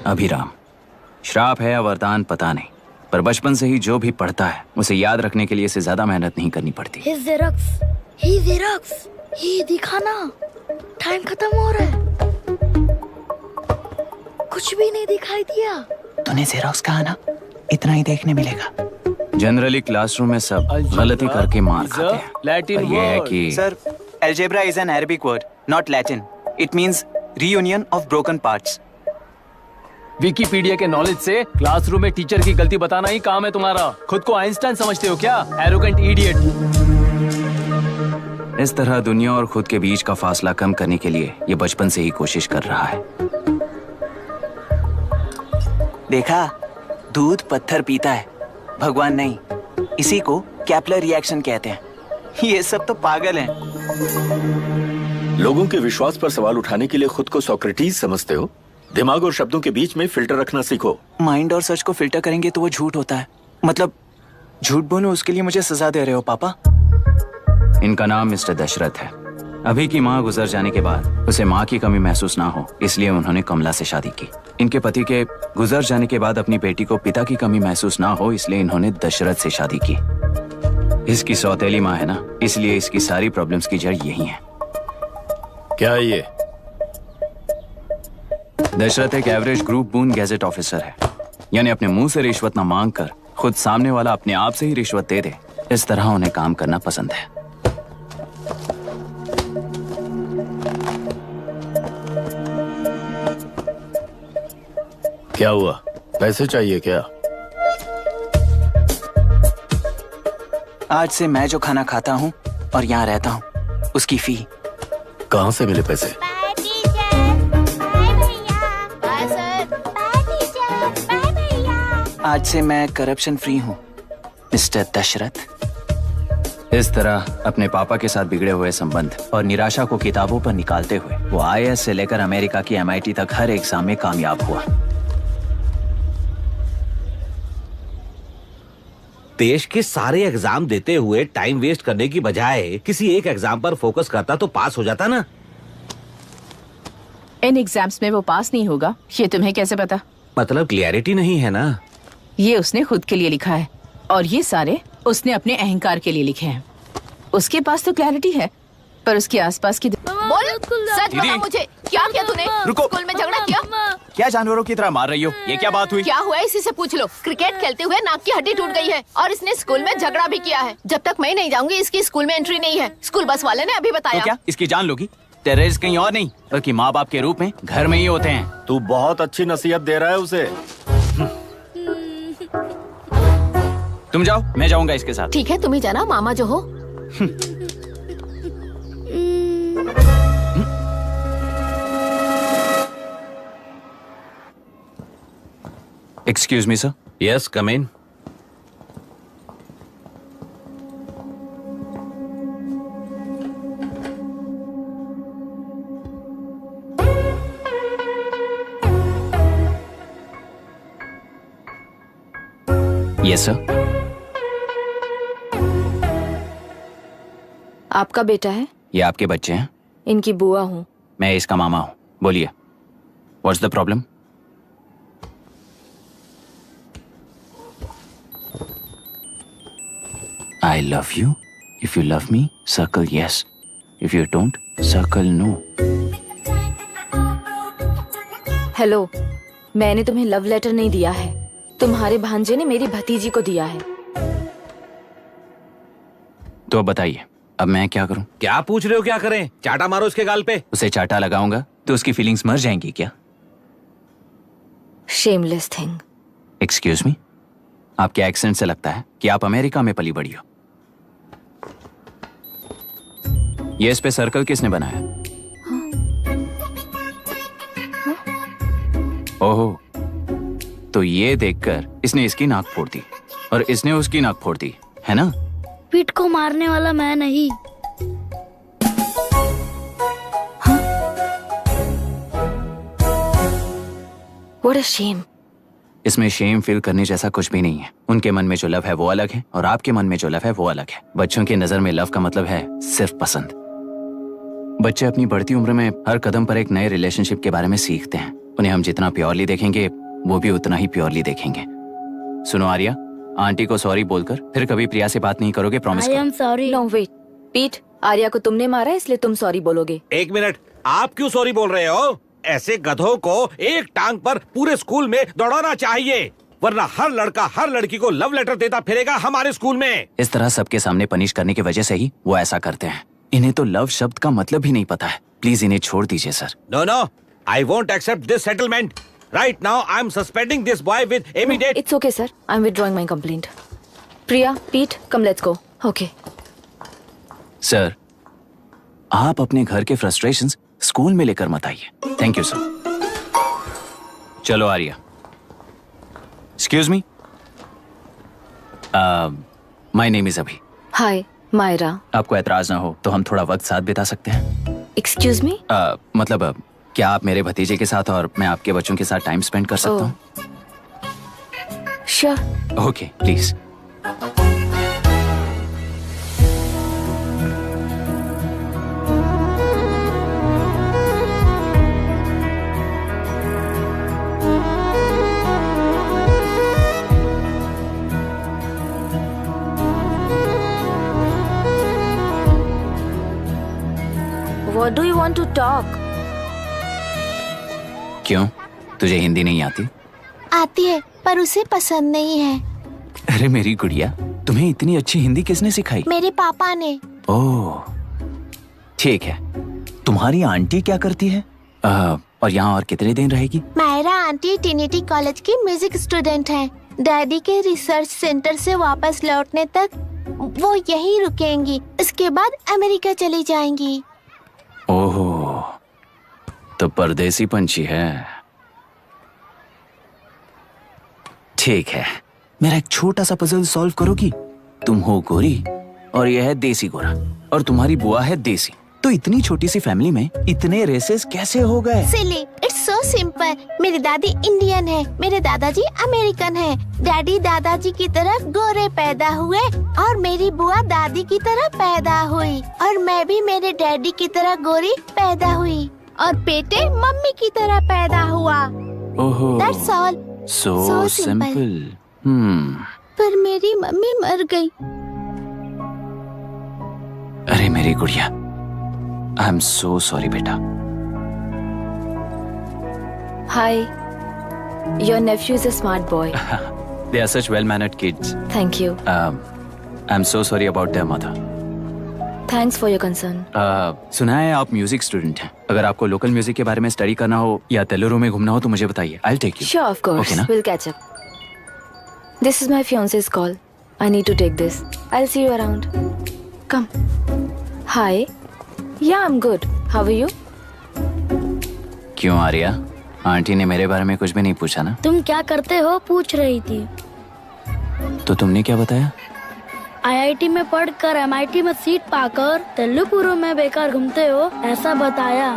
अभिराम। श्राप है या वरदान पता नहीं, पर बचपन से ही जो भी पढ़ता है उसे याद रखने के लिए इसे ज्यादा मेहनत नहीं करनी पड़ती। ही दिखाना, टाइम खत्म हो रहा है। कुछ भी नहीं दिखाई दिया। तूने जेरोक्स कहा ना, इतना ही देखने मिलेगा। जनरली क्लासरूम में सब गलती करके मार खाते हैं। लैटिन ये है कि sir, algebra is an Arabic word, not Latin. It means reunion of broken parts. Wikipedia के नॉलेज से क्लासरूम में टीचर की गलती बताना ही काम है तुम्हारा। खुद को आइंस्टाइन समझते हो क्या? Arrogant idiot. इस तरह दुनिया और खुद के बीच का फासला कम करने के लिए ये बचपन से ही कोशिश कर रहा है। देखा, दूध पत्थर पीता है, भगवान नहीं। इसी को कैपलर रिएक्शन कहते हैं। ये सब तो पागल हैं। लोगों के विश्वास पर सवाल उठाने के लिए खुद को सोक्रेटिस समझते हो? दिमाग और शब्दों के बीच में फिल्टर रखना सीखो। माइंड और सच को फिल्टर करेंगे तो वो झूठ होता है। मतलब झूठ बोलो, उसके लिए मुझे सजा दे रहे हो पापा? इनका नाम मिस्टर दशरथ है। अभी की माँ गुजर जाने के बाद उसे माँ की कमी महसूस ना हो, इसलिए उन्होंने कमला से शादी की। इनके पति के गुजर जाने के बाद अपनी बेटी को पिता की कमी महसूस ना हो, इसलिए इन्होंने दशरथ से शादी की। इसकी सौतेली माँ है ना, इसलिए इसकी सारी प्रॉब्लम्स की जड़ यही है। क्या है ये? दशरथ एक एवरेज ग्रुप बून गैजेट ऑफिसर है, यानी अपने मुंह से रिश्वत न मांग कर खुद सामने वाला अपने आप से ही रिश्वत दे दे, इस तरह उन्हें काम करना पसंद है। क्या हुआ? पैसे चाहिए क्या? आज से मैं जो खाना खाता हूँ और यहाँ रहता हूँ, उसकी फी। कहाँ से मिले पैसे? आज से मैं करप्शन फ्री हूँ, मिस्टर दशरथ। इस तरह अपने पापा के साथ बिगड़े हुए संबंध और निराशा को किताबों पर निकालते हुए वो IAS से लेकर अमेरिका की MIT तक हर एग्जाम में कामयाब हुआ। देश के सारे एग्जाम देते हुए टाइम वेस्ट करने की बजाय किसी एक एग्जाम पर फोकस करता तो पास हो जाता ना। इन एग्जाम्स में वो पास नहीं होगा, ये तुम्हें कैसे पता? मतलब क्लियरिटी नहीं है ना। ये उसने खुद के लिए लिखा है और ये सारे उसने अपने अहंकार के लिए लिखे हैं। उसके पास तो क्लैरिटी है, पर उसके आसपास की बोल, सच बता मुझे, क्या किया तूने? रुको। स्कूल में झगड़ा किया? क्या जानवरों की तरह मार रही हो? ये क्या बात हुई? क्या हुआ इसी से पूछ लो। क्रिकेट खेलते हुए नाक की हड्डी टूट गई है और इसने स्कूल में झगड़ा भी किया है। जब तक मैं नहीं जाऊंगी इसकी स्कूल में एंट्री नहीं है। स्कूल बस वाले ने अभी बताया। तो क्या इसकी जान लोगी? टेररिस्ट कहीं और नहीं बल्कि माँ बाप के रूप में घर में ही होते हैं। तू बहुत अच्छी नसीहत दे रहा है उसे। तुम जाओ, मैं जाऊंगा इसके साथ। ठीक है, तुम ही जाना, मामा जो हो। Excuse me sir. Yes, come in. Yes sir. आपका बेटा है? ये आपके बच्चे हैं? इनकी बुआ हूँ। मैं इसका मामा हूँ। बोलिए, what's the problem? I love you. If you love me, circle yes. If you don't, circle no. Hello, मैंने तुम्हें लव लेटर नहीं दिया है। तुम्हारे भांजे ने मेरी भतीजी को दिया है। तो अब बताइए, अब मैं क्या करूं? क्या पूछ रहे हो? क्या करें? चाटा मारो उसके गाल पे। उसे चाटा लगाऊंगा तो उसकी फीलिंग्स मर जाएंगी क्या? Shameless thing. एक्सक्यूज मी, आपके एक्सेंट से लगता है कि आप अमेरिका में पली बड़ी हो। ये इस पे सर्कल किसने बनाया? ओहो, तो ये देखकर इसने इसकी नाक फोड़ दी और इसने उसकी नाक फोड़ दी, है ना? पीठ को मारने वाला मैं नहीं। What a shame. इसमें शेम फील करने जैसा कुछ भी नहीं है। उनके मन में जो लव है वो अलग है और आपके मन में जो लव है वो अलग है। बच्चों की नजर में लव का मतलब है सिर्फ पसंद। बच्चे अपनी बढ़ती उम्र में हर कदम पर एक नए रिलेशनशिप के बारे में सीखते हैं। उन्हें हम जितना प्योरली देखेंगे वो भी उतना ही प्योरली देखेंगे। सुनो आर्या, आंटी को सॉरी बोलकर फिर कभी प्रिया से बात नहीं करोगे, प्रॉमिस आई करो। Am sorry. नो वेट पीट, आर्या को तुमने मारा इसलिए तुम सॉरी बोलोगे। एक मिनट, आप क्यों सॉरी बोल रहे हो? ऐसे गधों को एक टांग पर पूरे स्कूल में दौड़ाना चाहिए, वरना हर लड़का हर लड़की को लव लेटर देता फिरेगा हमारे स्कूल में। इस तरह सबके सामने पनिश करने की वजह से ही वो ऐसा करते हैं। इन्हें तो लव शब्द का मतलब भी नहीं पता है। प्लीज इन्हें छोड़ दीजिए sir. No no, I won't accept this settlement. Right now I am suspending this boy with immediate. It's okay sir, I am withdrawing my complaint. Priya, Pete, come let's go. Okay sir, आप अपने घर के frustrations school में लेकर मत आइए। Thank you sir. चलो Arya. Excuse me, my name is Abhi. Hi Myra. आपको एतराज ना हो तो हम थोड़ा वक्त साथ बिता सकते हैं? Excuse me. मतलब क्या आप मेरे भतीजे के साथ और मैं आपके बच्चों के साथ टाइम स्पेंड कर सकता हूँ? Sure. Okay please. What do you want to talk? क्यों, तुझे हिंदी नहीं आती? आती है पर उसे पसंद नहीं है। अरे मेरी गुड़िया, तुम्हें इतनी अच्छी हिंदी किसने सिखाई? मेरे पापा ने। ओह ठीक है। तुम्हारी आंटी क्या करती है? और यहाँ और कितने दिन रहेगी? मायरा आंटी ट्रिनिटी कॉलेज की म्यूजिक स्टूडेंट हैं। डैडी के रिसर्च सेंटर से वापस लौटने तक वो यहीं रुकेंगी। इसके बाद अमेरिका चली जाएंगी। ओह, तो परदेसी पंछी है। ठीक है, मेरा एक छोटा सा पजल सॉल्व करोगी? तुम हो गोरी और यह है देसी गोरा और तुम्हारी बुआ है देसी, तो इतनी छोटी सी फैमिली में इतने रेसेस कैसे हो गए? सिली, इट्स सो सिंपल। मेरी दादी इंडियन है, मेरे दादाजी अमेरिकन है। डैडी दादाजी की तरह गोरे पैदा हुए और मेरी बुआ दादी की तरह पैदा हुई और मैं भी मेरे डैडी की तरह गोरी पैदा हुई और बेटे मम्मी की तरह पैदा हुआ। ओहो, That's all. so So simple. simple. पर मेरी मम्मी मर गई। अरे मेरी गुड़िया, आई एम सो सॉरी बेटा। Hi. Your nephew is a smart boy. They are such well-mannered kids. Thank you. I'm so sorry about their mother. Thanks for your concern. सुना है आप म्यूजिक स्टूडेंट हैं। अगर आपको लोकल म्यूजिक के बारे में स्टडी करना हो या तेलुरु में घूमना हो तो मुझे बताइए। I'll take you. Sure, of course. Okay, ना? We'll catch up. This is my fiance's call. I need to take this. I'll see you around. Come. Hi. Yeah, I'm good. How are you? क्यों Arya, aunty ने मेरे बारे में कुछ भी नहीं पूछा ना? तुम क्या करते हो पूछ रही थी। तो तुमने क्या बताया? आईआईटी में पढ़कर एमआईटी में सीट पाकर तेलुगु में बेकार घूमते हो ऐसा बताया।